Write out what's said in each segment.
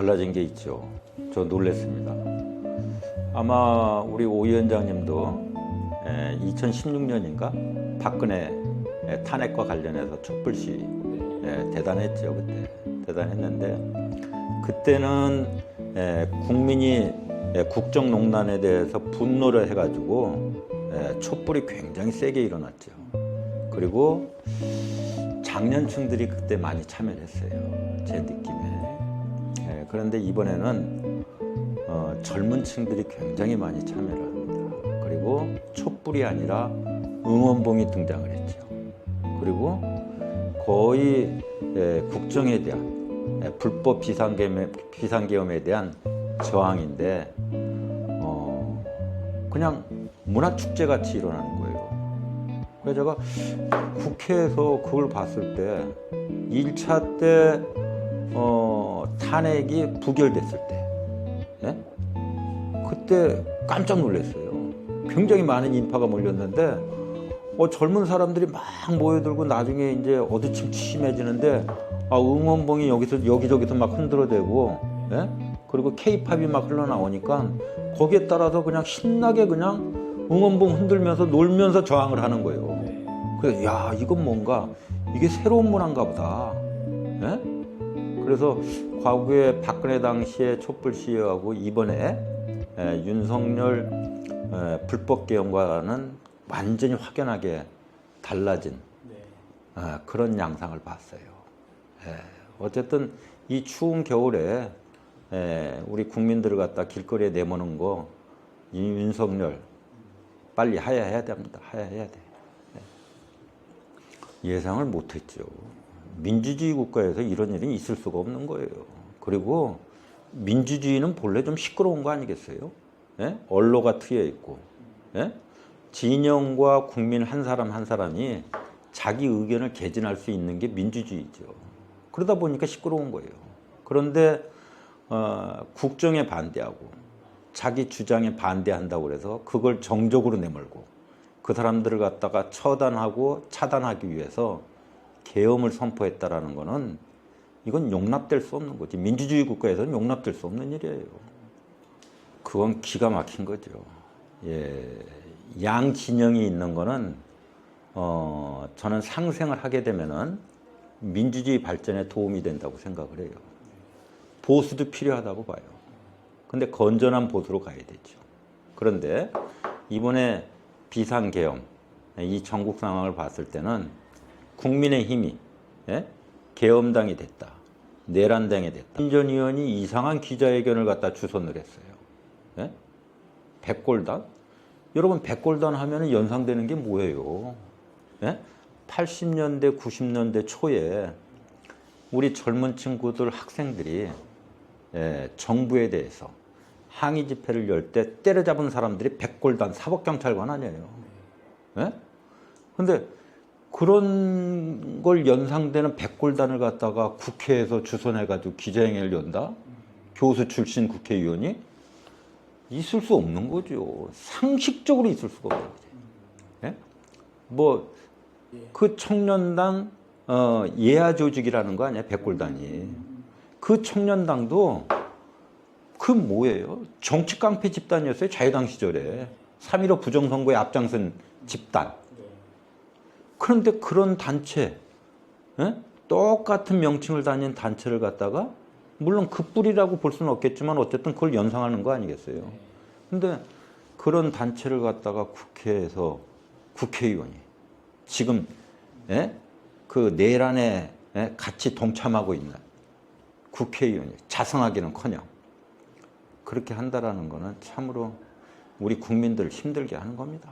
달라진 게 있죠. 저 놀랐습니다. 아마 우리 오 위원장님도 2016년인가 박근혜 탄핵과 관련해서 촛불 시위 대단했죠. 그때 대단했는데 그때는 국민이 국정농단에 대해서 분노를 해가지고 촛불이 굉장히 세게 일어났죠. 그리고 장년층들이 그때 많이 참여를 했어요. 제 느낌에. 그런데 이번에는 젊은 층들이 굉장히 많이 참여를 합니다. 그리고 촛불이 아니라 응원봉이 등장을 했죠. 그리고 거의 국정에 대한 불법 비상계엄에 대한 저항인데 그냥 문화축제 같이 일어나는 거예요. 그래서 제가 국회에서 그걸 봤을 때 1차 때 탄핵이 부결됐을 때 그때 깜짝 놀랐어요. 굉장히 많은 인파가 몰렸는데 젊은 사람들이 막 모여들고 나중에 이제 어두침침해지는데 응원봉이 여기저기서 막 흔들어대고 그리고 케이팝이 막 흘러나오니까 거기에 따라서 그냥 신나게 그냥 응원봉 흔들면서 놀면서 저항을 하는 거예요. 그래서 야 이건 뭔가 이게 새로운 문화인가 보다. 그래서 과거에 박근혜 당시에 촛불 시위하고 이번에 윤석열 불법 계엄과는 완전히 확연하게 달라진 그런 양상을 봤어요. 어쨌든 이 추운 겨울에 우리 국민들을 갖다 길거리에 내모는 거 이 윤석열 빨리 하야해야 됩니다. 하야해야 돼. 예상을 못했죠. 민주주의 국가에서 이런 일이 있을 수가 없는 거예요. 그리고 민주주의는 본래 좀 시끄러운 거 아니겠어요? 언로가 트여 있고 진영과 국민 한 사람 한 사람이 자기 의견을 개진할 수 있는 게 민주주의죠. 그러다 보니까 시끄러운 거예요. 그런데 국정에 반대하고 자기 주장에 반대한다고 해서 그걸 정적으로 내몰고 그 사람들을 갖다가 처단하고 차단하기 위해서 계엄을 선포했다라는 거는 이건 용납될 수 없는 거지. 민주주의 국가에서는 용납될 수 없는 일이에요. 그건 기가 막힌 거죠. 양 진영이 있는 거는 저는 상생을 하게 되면은 민주주의 발전에 도움이 된다고 생각을 해요. 보수도 필요하다고 봐요. 근데 건전한 보수로 가야 되죠. 그런데 이번에 비상계엄 이 전국 상황을 봤을 때는 국민의힘이 계엄당이 됐다. 내란당이 됐다. 민 전 의원이 이상한 기자회견을 갖다 주선을 했어요. 백골단? 여러분 백골단 하면 연상되는 게 뭐예요? 80년대 90년대 초에 우리 젊은 친구들 학생들이 정부에 대해서 항의 집회를 열 때 때려잡은 사람들이 백골단 사법경찰관 아니에요. 근데 그런 걸 연상되는 백골단을 갖다가 국회에서 주선해가지고 기자회견을 연다? 교수 출신 국회의원이? 있을 수 없는 거죠. 상식적으로 있을 수가 없는 거죠. 그 청년당 예하 조직이라는 거 아니야, 백골단이. 그 청년당도 그 뭐예요? 정치 깡패 집단이었어요, 자유당 시절에. 3.15 부정선거에 앞장선 집단. 그런데 그런 단체, 똑같은 명칭을 다닌 단체를 갖다가 물론 그 뿌리라고 볼 수는 없겠지만 어쨌든 그걸 연상하는 거 아니겠어요? 근데 그런 단체를 갖다가 국회에서 국회의원이 지금 그 내란에 같이 동참하고 있는 국회의원이 자성하기는커녕 그렇게 한다라는 거는 참으로 우리 국민들을 힘들게 하는 겁니다.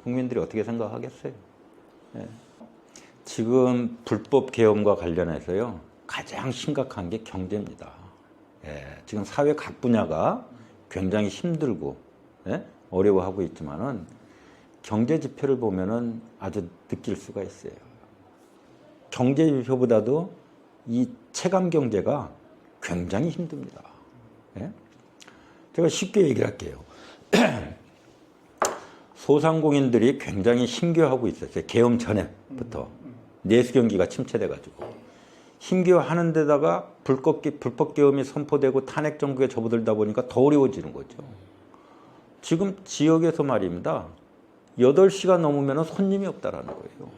국민들이 어떻게 생각하겠어요? 지금 불법 계엄과 관련해서요 가장 심각한 게 경제입니다. 지금 사회 각 분야가 굉장히 힘들고 어려워하고 있지만은 경제 지표를 보면은 아주 느낄 수가 있어요. 경제 지표보다도 이 체감 경제가 굉장히 힘듭니다. 제가 쉽게 얘기를 할게요. 소상공인들이 굉장히 힘겨워하고 있었어요. 계엄 전에부터. 내수 경기가 침체돼가지고. 힘겨워하는 데다가 불법 계엄이 선포되고 탄핵 정국에 접어들다 보니까 더 어려워지는 거죠. 지금 지역에서 말입니다. 8시가 넘으면 손님이 없다라는 거예요.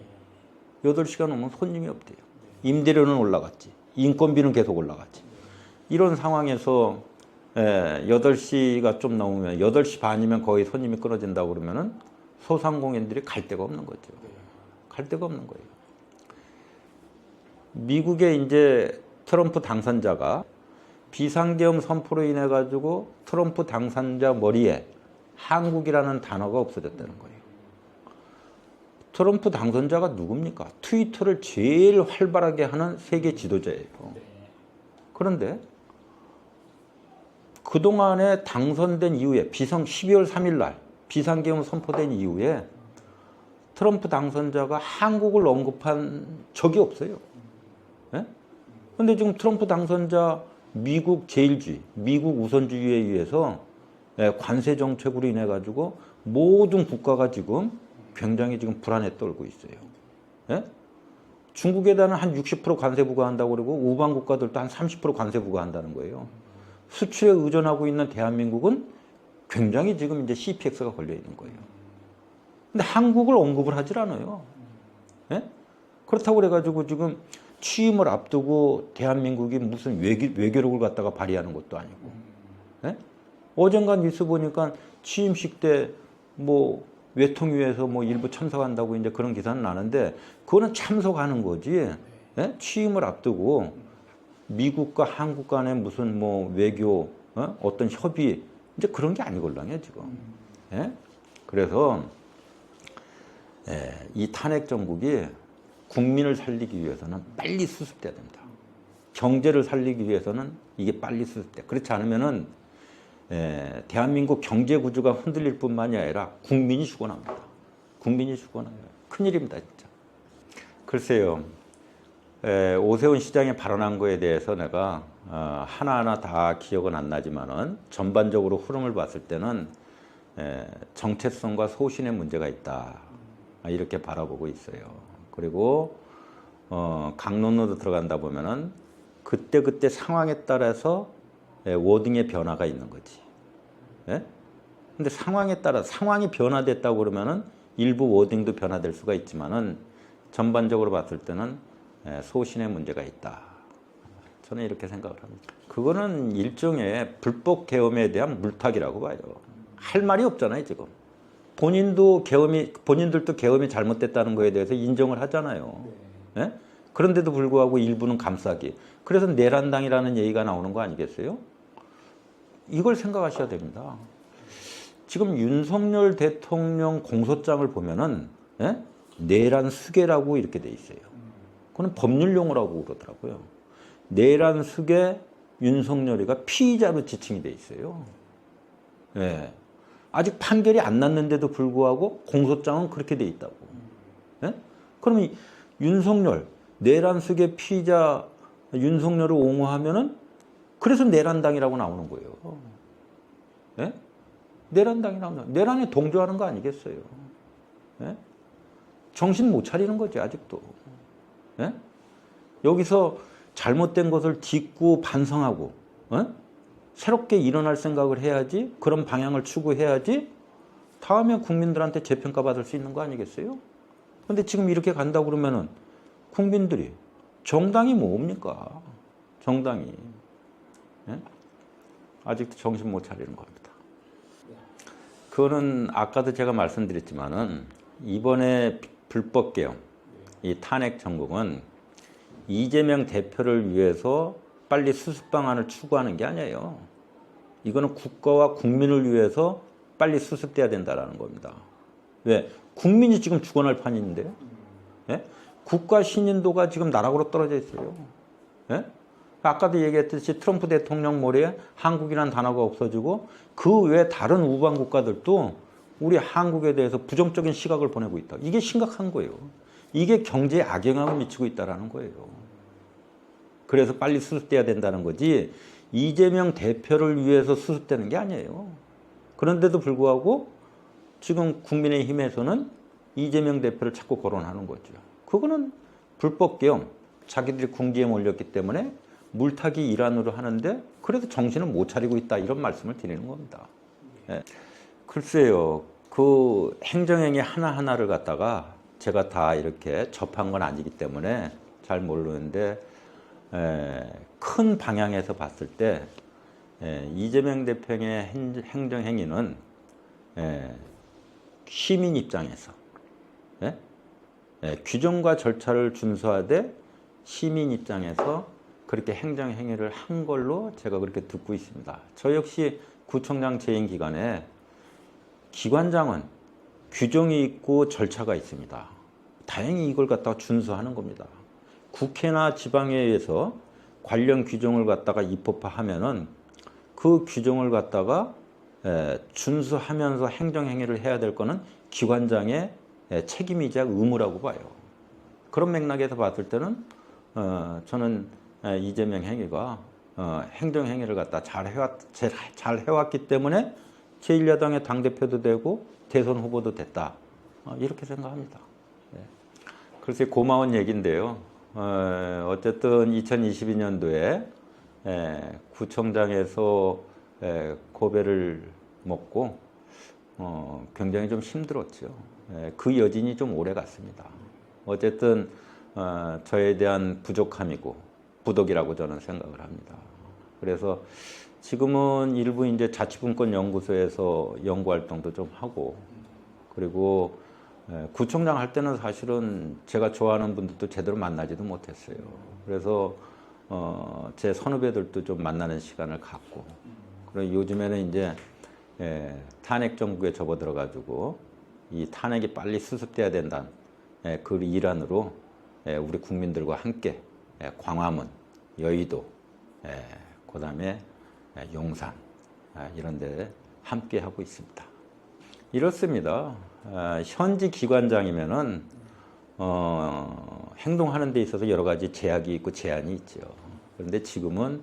8시가 넘으면 손님이 없대요. 임대료는 올라갔지. 인건비는 계속 올라갔지. 이런 상황에서 8시가 좀 넘으면 8시 반이면 거의 손님이 끊어진다고 그러면은 소상공인들이 갈 데가 없는 거죠. 갈 데가 없는 거예요. 미국의 이제 트럼프 당선자가 비상계엄 선포로 인해 가지고 트럼프 당선자 머리에 한국이라는 단어가 없어졌다는 거예요. 트럼프 당선자가 누굽니까? 트위터를 제일 활발하게 하는 세계 지도자예요. 그런데 그동안에 당선된 이후에 12월 3일 날 비상계엄 선포된 이후에 트럼프 당선자가 한국을 언급한 적이 없어요. 그런데 지금 트럼프 당선자 미국 제일주의, 미국 우선주의에 의해서 관세 정책으로 인해 가지고 모든 국가가 지금 굉장히 지금 불안에 떨고 있어요. 중국에다는 한 60% 관세 부과한다고 그러고 우방 국가들도 한 30% 관세 부과한다는 거예요. 수출에 의존하고 있는 대한민국은 굉장히 지금 이제 CPX가 걸려 있는 거예요. 근데 한국을 언급을 하질 않아요. 그렇다고 그래가지고 지금 취임을 앞두고 대한민국이 무슨 외교력을 갖다가 발휘하는 것도 아니고. 어젠가 뉴스 보니까 취임식 때 뭐 외통위에서 뭐 일부 참석한다고 이제 그런 기사는 나는데 그거는 참석하는 거지. 취임을 앞두고 미국과 한국 간의 무슨 뭐 외교 어떤 협의 이제 그런 게 아니걸랑요 지금. 그래서 이 탄핵 정국이 국민을 살리기 위해서는 빨리 수습돼야 됩니다. 경제를 살리기 위해서는 이게 빨리 수습돼. 그렇지 않으면은 대한민국 경제 구조가 흔들릴 뿐만이 아니라 국민이 죽어납니다. 국민이 죽어나요. 큰일입니다, 진짜. 글쎄요. 오세훈 시장이 발언한 거에 대해서 내가 하나하나 다 기억은 안 나지만은 전반적으로 흐름을 봤을 때는 정체성과 소신의 문제가 있다. 이렇게 바라보고 있어요. 그리고 강론으로 들어간다 보면은 그때 상황에 따라서 워딩의 변화가 있는 거지. 근데 상황에 따라 상황이 변화됐다고 그러면은 일부 워딩도 변화될 수가 있지만은 전반적으로 봤을 때는 소신의 문제가 있다. 저는 이렇게 생각을 합니다. 그거는 일종의 불법 계엄에 대한 물타기라고 봐요. 할 말이 없잖아요, 지금. 본인들도 계엄이 잘못됐다는 거에 대해서 인정을 하잖아요. 그런데도 불구하고 일부는 감싸기. 그래서 내란당이라는 얘기가 나오는 거 아니겠어요? 이걸 생각하셔야 됩니다. 지금 윤석열 대통령 공소장을 보면은 내란 수괴라고 이렇게 돼 있어요. 그건 법률 용어라고 그러더라고요. 내란 수괴 윤석열이가 피의자로 지칭이 돼 있어요. 아직 판결이 안 났는데도 불구하고 공소장은 그렇게 돼 있다고. 그러면 윤석열 내란 수괴 피의자 윤석열을 옹호하면은 그래서 내란당이라고 나오는 거예요. 내란당이라면 내란에 동조하는 거 아니겠어요? 정신 못 차리는 거지 아직도. 여기서 잘못된 것을 딛고 반성하고 새롭게 일어날 생각을 해야지, 그런 방향을 추구해야지 다음에 국민들한테 재평가 받을 수 있는 거 아니겠어요? 근데 지금 이렇게 간다고 그러면은 국민들이 정당이 뭡니까? 정당이. 아직도 정신 못 차리는 겁니다. 그거는 아까도 제가 말씀드렸지만은 이번에 불법 계엄, 이 탄핵 정국은 이재명 대표를 위해서 빨리 수습 방안을 추구하는 게 아니에요. 이거는 국가와 국민을 위해서 빨리 수습돼야 된다는 겁니다. 왜? 국민이 지금 죽어날 판인데요. 국가 신인도가 지금 나락으로 떨어져 있어요. 아까도 얘기했듯이 트럼프 대통령 머리에 한국이라는 단어가 없어지고 그 외 다른 우방 국가들도 우리 한국에 대해서 부정적인 시각을 보내고 있다. 이게 심각한 거예요. 이게 경제에 악영향을 미치고 있다는 거예요. 그래서 빨리 수습돼야 된다는 거지 이재명 대표를 위해서 수습되는 게 아니에요. 그런데도 불구하고 지금 국민의힘에서는 이재명 대표를 자꾸 거론하는 거죠. 그거는 불법 계엄, 자기들이 궁지에 몰렸기 때문에 물타기 일환으로 하는데 그래도 정신을 못 차리고 있다 이런 말씀을 드리는 겁니다. 예. 글쎄요. 그 행정행위 하나하나를 갖다가 제가 다 이렇게 접한 건 아니기 때문에 잘 모르는데 큰 방향에서 봤을 때 이재명 대표의 행정행위는 시민 입장에서 규정과 절차를 준수하되 시민 입장에서 그렇게 행정행위를 한 걸로 제가 그렇게 듣고 있습니다. 저 역시 구청장 재임 기간에 기관장은 규정이 있고 절차가 있습니다. 다행히 이걸 갖다가 준수하는 겁니다. 국회나 지방회의에서 관련 규정을 갖다가 입법화하면은 그 규정을 갖다가 준수하면서 행정행위를 해야 될 거는 기관장의 책임이자 의무라고 봐요. 그런 맥락에서 봤을 때는 저는 이재명 행위가 행정행위를 갖다 잘 해왔기 때문에 제1야당의 당대표도 되고 대선 후보도 됐다. 이렇게 생각합니다. 글쎄 고마운 얘기인데요. 어쨌든 2022년도에 구청장에서 고배를 먹고 굉장히 좀 힘들었죠. 그 여진이 좀 오래 갔습니다. 어쨌든 저에 대한 부족함이고 부덕이라고 저는 생각을 합니다. 그래서 지금은 일부 이제 자치분권연구소에서 연구활동도 좀 하고 그리고 구청장 할 때는 사실은 제가 좋아하는 분들도 제대로 만나지도 못했어요. 그래서 제 선후배들도 좀 만나는 시간을 갖고 그리고 요즘에는 이제 탄핵 정국에 접어들어 가지고 이 탄핵이 빨리 수습돼야 된다는 그 일환으로 우리 국민들과 함께 광화문, 여의도, 그다음에 용산 이런 데 함께 하고 있습니다. 이렇습니다. 현지 기관장이면은 행동하는 데 있어서 여러 가지 제약이 있고 제한이 있죠. 그런데 지금은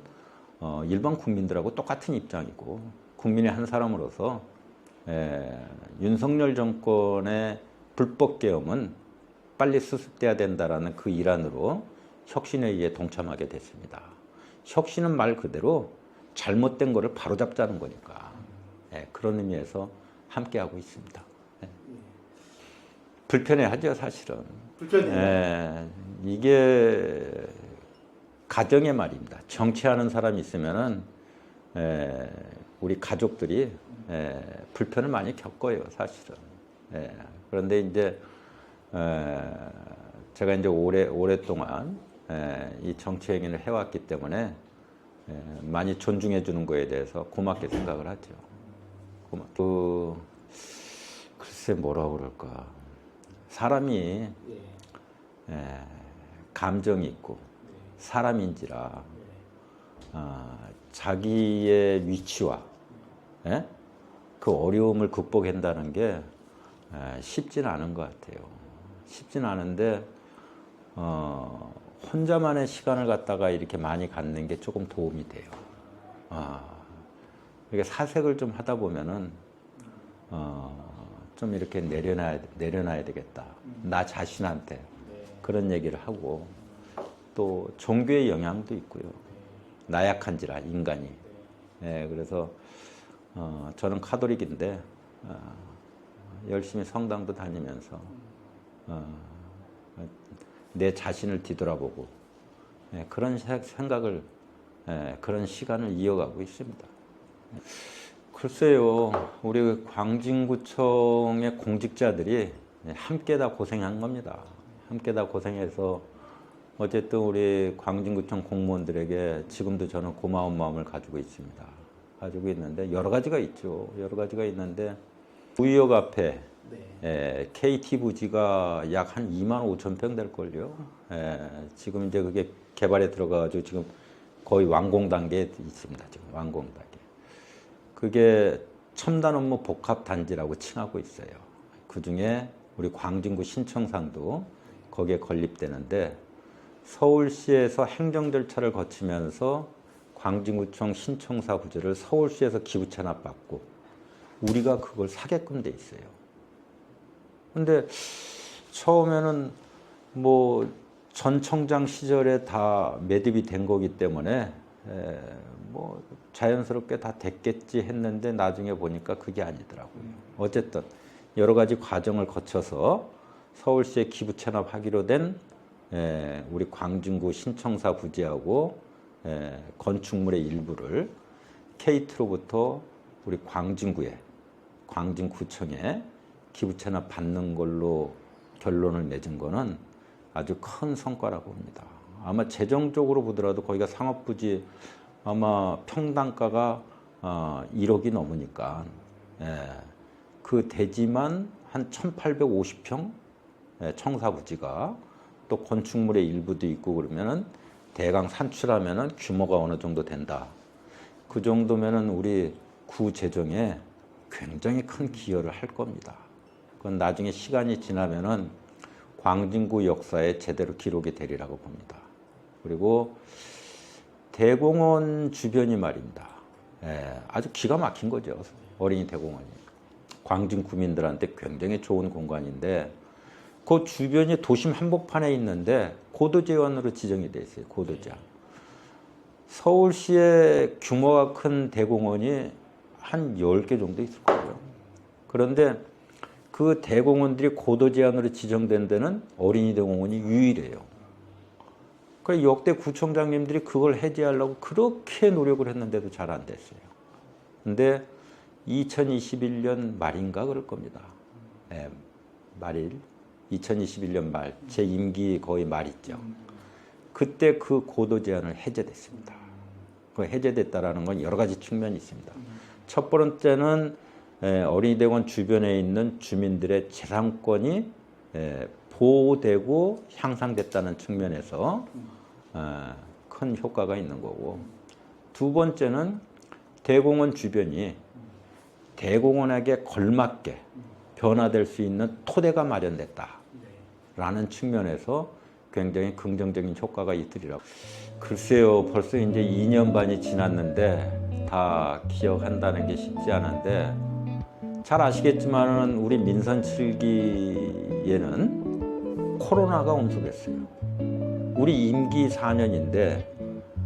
일반 국민들하고 똑같은 입장이고 국민의 한 사람으로서 윤석열 정권의 불법 계엄은 빨리 수습돼야 된다라는 그 일환으로 혁신회의에 동참하게 됐습니다. 혁신은 말 그대로 잘못된 거를 바로잡자는 거니까 그런 의미에서 함께하고 있습니다. 불편해하죠 사실은. 불편해요. 이게 가정의 말입니다. 정치하는 사람이 있으면은 우리 가족들이 불편을 많이 겪어요 사실은. 그런데 이제 제가 이제 오랫동안 이 정치 행위를 해왔기 때문에 많이 존중해 주는 거에 대해서 고맙게 생각을 하죠. 글쎄 뭐라 그럴까. 사람이 감정이 있고 사람인지라 자기의 위치와 그 어려움을 극복한다는 게 쉽지는 않은 것 같아요. 쉽지는 않은데 혼자만의 시간을 갖다가 이렇게 많이 갖는 게 조금 도움이 돼요. 이게 사색을 좀 하다 보면은 좀 이렇게 내려놔야 되겠다. 나 자신한테 그런 얘기를 하고 또 종교의 영향도 있고요. 나약한지라 인간이. 그래서 저는 카톨릭인데 열심히 성당도 다니면서 내 자신을 뒤돌아보고 그런 생각을 그런 시간을 이어가고 있습니다. 글쎄요, 우리 광진구청의 공직자들이 함께 다 고생한 겁니다. 함께 다 고생해서 어쨌든 우리 광진구청 공무원들에게 지금도 저는 고마운 마음을 가지고 있습니다. 가지고 있는데 여러 가지가 있죠. 여러 가지가 있는데 구의역 앞에 KT 부지가 약 한 2만 5천 평 될걸요. 지금 이제 그게 개발에 들어가가지고 지금 거의 완공 단계에 있습니다. 지금 완공 단계. 그게 첨단 업무 복합 단지라고 칭하고 있어요. 그 중에 우리 광진구 신청산도 거기에 건립되는데 서울시에서 행정 절차를 거치면서 광진구청 신청사 부지를 서울시에서 기부 체납받고 우리가 그걸 사게끔 돼 있어요. 근데 처음에는 뭐 전 청장 시절에 다 매듭이 된 거기 때문에 뭐 자연스럽게 다 됐겠지 했는데 나중에 보니까 그게 아니더라고요. 어쨌든 여러 가지 과정을 거쳐서 서울시에 기부 체납하기로 된 우리 광진구 신청사 부지하고 건축물의 일부를 KT로부터 우리 광진구청에 기부 체납 받는 걸로 결론을 맺은 거는 아주 큰 성과라고 봅니다. 아마 재정적으로 보더라도 거기가 상업부지 아마 평당가가 1억이 넘으니까 그 대지만 한 1850평 청사부지가 또 건축물의 일부도 있고 그러면은 대강 산출하면은 규모가 어느 정도 된다. 그 정도면은 우리 구 재정에 굉장히 큰 기여를 할 겁니다. 그건 나중에 시간이 지나면은 광진구 역사에 제대로 기록이 되리라고 봅니다. 그리고 대공원 주변이 말입니다. 아주 기가 막힌 거죠. 어린이 대공원이. 광진 구민들한테 굉장히 좋은 공간인데 그 주변이 도심 한복판에 있는데 고도제한으로 지정이 돼 있어요. 고도제한. 서울시의 규모가 큰 대공원이 한 10개 정도 있을 거예요. 그런데 그 대공원들이 고도제한으로 지정된 데는 어린이 대공원이 유일해요. 그래서 역대 구청장님들이 그걸 해제하려고 그렇게 노력을 했는데도 잘 안 됐어요. 근데 2021년 말인가 그럴 겁니다. 말일. 2021년 말, 제 임기 거의 말 있죠. 그때 그 고도 제한을 해제됐습니다. 그 해제됐다라는 건 여러 가지 측면이 있습니다. 첫 번째는 어린이 대공원 주변에 있는 주민들의 재산권이 보호되고 향상됐다는 측면에서 큰 효과가 있는 거고, 두 번째는 대공원 주변이 대공원에게 걸맞게 변화될 수 있는 토대가 마련됐다라는 측면에서 굉장히 긍정적인 효과가 있으리라고. 글쎄요, 벌써 이제 2년 반이 지났는데 다 기억한다는 게 쉽지 않은데, 잘 아시겠지만 우리 민선 7기에는 코로나가 엄습했어요. 우리 임기 4년인데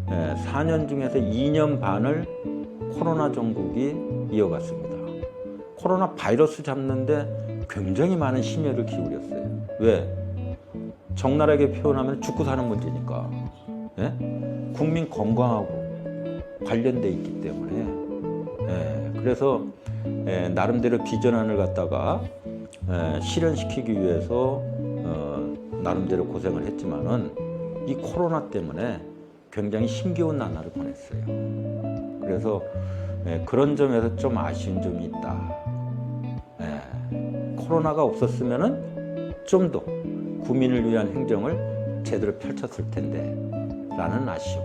4년 중에서 2년 반을 코로나 정국이 이어갔습니다. 코로나 바이러스 잡는데 굉장히 많은 심혈을 기울였어요. 왜? 적나라하게 표현하면 죽고 사는 문제니까. 국민 건강하고 관련돼 있기 때문에. 그래서 나름대로 비전안을 갖다가 실현시키기 위해서 나름대로 고생을 했지만은 이 코로나 때문에 굉장히 힘겨운 나날을 보냈어요. 그래서 그런 점에서 좀 아쉬운 점이 있다. 코로나가 없었으면은 좀 더 국민을 위한 행정을 제대로 펼쳤을 텐데 라는 아쉬움.